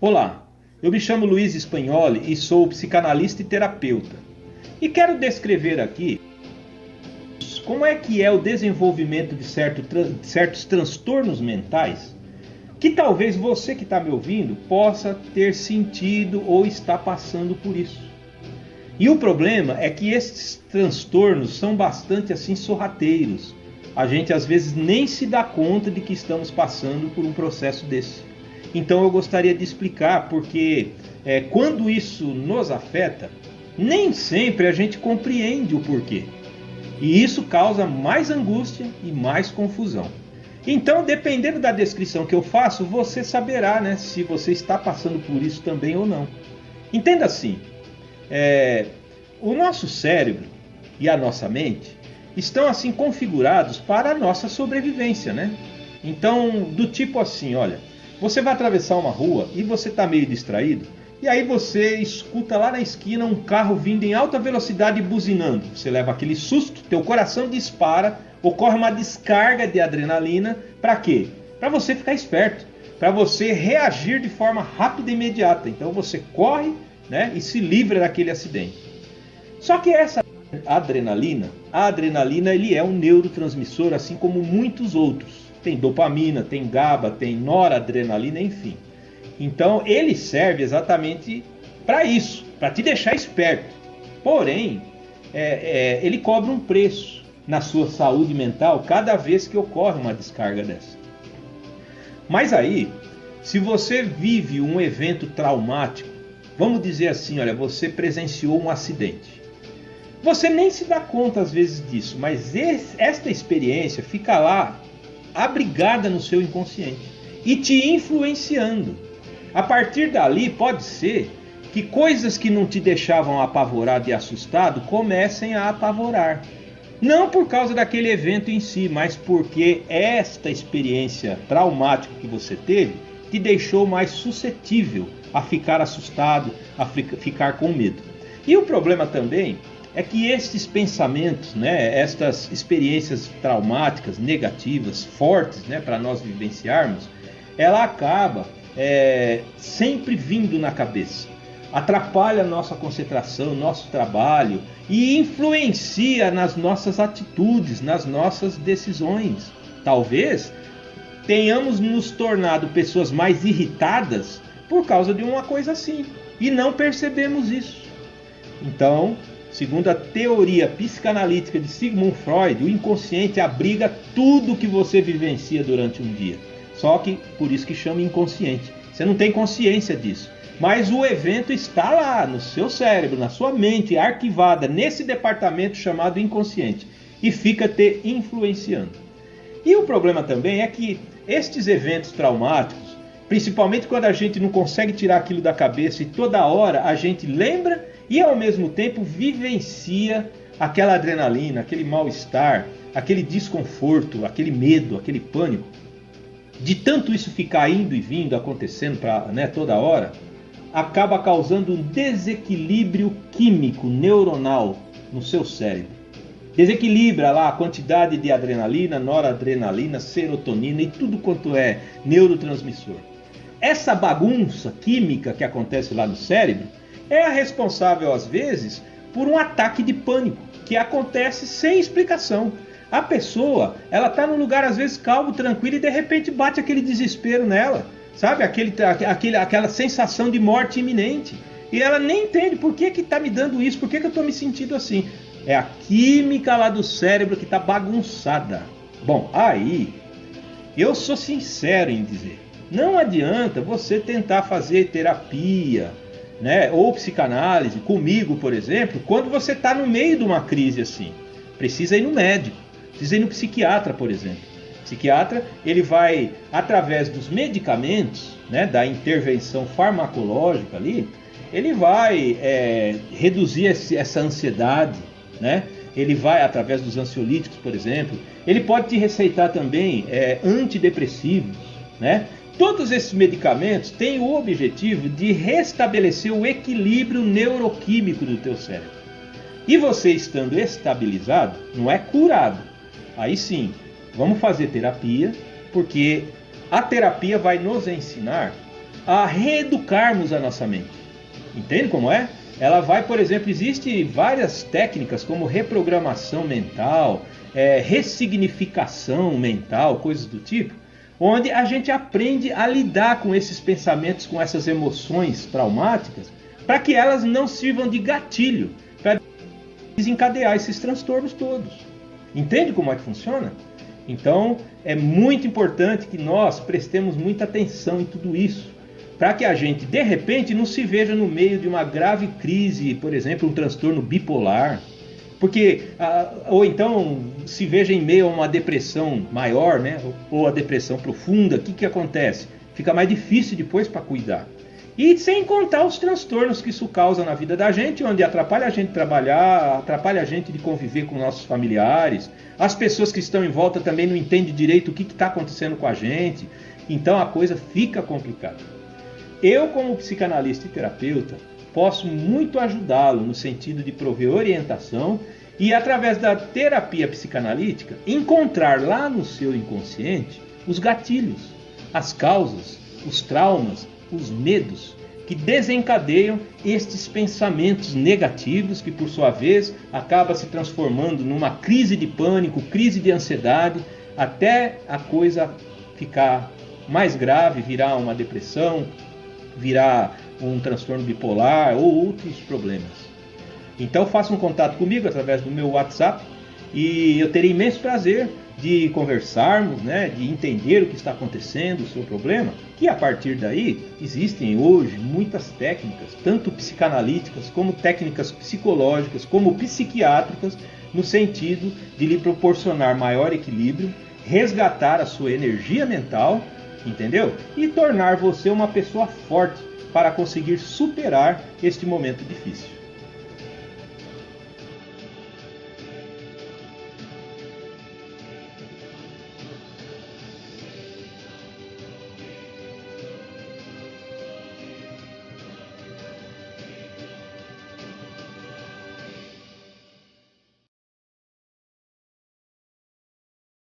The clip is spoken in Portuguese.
Olá, eu me chamo Luiz Spagnoli e sou psicanalista e terapeuta. E quero descrever aqui como é que é o desenvolvimento de certos transtornos mentais que talvez você que está me ouvindo possa ter sentido ou está passando por isso. E o problema é que esses transtornos são bastante assim sorrateiros. A gente às vezes nem se dá conta de que estamos passando por um processo desse. Então eu gostaria de explicar porque quando isso nos afeta, nem sempre a gente compreende o porquê. E isso causa mais angústia e mais confusão. Então, dependendo da descrição que eu faço, você saberá, né, se você está passando por isso também ou não. Entenda assim, o nosso cérebro e a nossa mente estão assim configurados para a nossa sobrevivência, né? Então, do tipo assim, olha, você vai atravessar uma rua e você está meio distraído, e aí você escuta lá na esquina um carro vindo em alta velocidade buzinando. Você leva aquele susto, teu coração dispara, ocorre uma descarga de adrenalina. Para quê? Para você ficar esperto, para você reagir de forma rápida e imediata. Então você corre, né, e se livra daquele acidente. Só que essa adrenalina, ele é um neurotransmissor assim como muitos outros. Tem dopamina, tem GABA, tem noradrenalina, enfim. Então ele serve exatamente para isso, para te deixar esperto. Porém, ele cobra um preço na sua saúde mental cada vez que ocorre uma descarga dessa. Mas aí, se você vive um evento traumático, vamos dizer assim, olha, você presenciou um acidente. Você nem se dá conta às vezes disso, mas esta experiência fica lá, abrigada no seu inconsciente e te influenciando. A partir dali pode ser que coisas que não te deixavam apavorado e assustado comecem a apavorar. Não por causa daquele evento em si, mas porque esta experiência traumática que você teve te deixou mais suscetível a ficar assustado, a ficar com medo. E o problema também é que estes pensamentos, né, estas experiências traumáticas, negativas, fortes, né, para nós vivenciarmos, ela acaba sempre vindo na cabeça. Atrapalha a nossa concentração, nosso trabalho e influencia nas nossas atitudes, nas nossas decisões. Talvez tenhamos nos tornado pessoas mais irritadas por causa de uma coisa assim e não percebemos isso. Então, segundo a teoria psicanalítica de Sigmund Freud, o inconsciente abriga tudo que você vivencia durante um dia. Só que por isso que chama inconsciente. Você não tem consciência disso. Mas o evento está lá no seu cérebro, na sua mente, arquivada nesse departamento chamado inconsciente. E fica te influenciando. E o problema também é que estes eventos traumáticos, principalmente quando a gente não consegue tirar aquilo da cabeça e toda hora a gente lembra e ao mesmo tempo vivencia aquela adrenalina, aquele mal-estar, aquele desconforto, aquele medo, aquele pânico. De tanto isso ficar indo e vindo, acontecendo toda hora, acaba causando um desequilíbrio químico, neuronal no seu cérebro. Desequilibra lá a quantidade de adrenalina, noradrenalina, serotonina e tudo quanto é neurotransmissor. Essa bagunça química que acontece lá no cérebro é a responsável, às vezes, por um ataque de pânico, que acontece sem explicação. A pessoa, ela está num lugar às vezes calmo, tranquilo e de repente bate aquele desespero nela, sabe? Aquela sensação de morte iminente. E ela nem entende por que está me dando isso, por que eu estou me sentindo assim. É a química lá do cérebro que está bagunçada. Bom, aí eu sou sincero em dizer, não adianta você tentar fazer terapia, né, ou psicanálise comigo, por exemplo, quando você está no meio de uma crise assim. Precisa ir no médico. Precisa ir no psiquiatra, por exemplo. O psiquiatra, ele vai, através dos medicamentos, né, da intervenção farmacológica ali, ele vai reduzir essa ansiedade, né? Ele vai, através dos ansiolíticos, por exemplo, ele pode te receitar também antidepressivos, né? Todos esses medicamentos têm o objetivo de restabelecer o equilíbrio neuroquímico do teu cérebro. E você estando estabilizado, não é curado. Aí sim, vamos fazer terapia, porque a terapia vai nos ensinar a reeducarmos a nossa mente. Entende como é? Ela vai, por exemplo, existem várias técnicas como reprogramação mental, ressignificação mental, coisas do tipo, onde a gente aprende a lidar com esses pensamentos, com essas emoções traumáticas, para que elas não sirvam de gatilho para desencadear esses transtornos todos. Entende como é que funciona? Então, é muito importante que nós prestemos muita atenção em tudo isso, para que a gente, de repente, não se veja no meio de uma grave crise, por exemplo, um transtorno bipolar, ou então se veja em meio a uma depressão maior, né? Ou a depressão profunda. O que acontece? Fica mais difícil depois para cuidar. E sem contar os transtornos que isso causa na vida da gente, onde atrapalha a gente trabalhar, atrapalha a gente de conviver com nossos familiares. As pessoas que estão em volta também não entendem direito o que está acontecendo com a gente. Então a coisa fica complicada. Eu, como psicanalista e terapeuta, posso muito ajudá-lo no sentido de prover orientação e, através da terapia psicanalítica, encontrar lá no seu inconsciente os gatilhos, as causas, os traumas, os medos que desencadeiam estes pensamentos negativos que, por sua vez, acaba se transformando numa crise de pânico, crise de ansiedade, até a coisa ficar mais grave, virar uma depressão, virar um transtorno bipolar ou outros problemas. Então faça um contato comigo através do meu WhatsApp e eu terei imenso prazer de conversarmos, né, de entender o que está acontecendo, o seu problema, que a partir daí existem hoje muitas técnicas, tanto psicanalíticas como técnicas psicológicas, como psiquiátricas, no sentido de lhe proporcionar maior equilíbrio, resgatar a sua energia mental, entendeu? E tornar você uma pessoa forte para conseguir superar este momento difícil.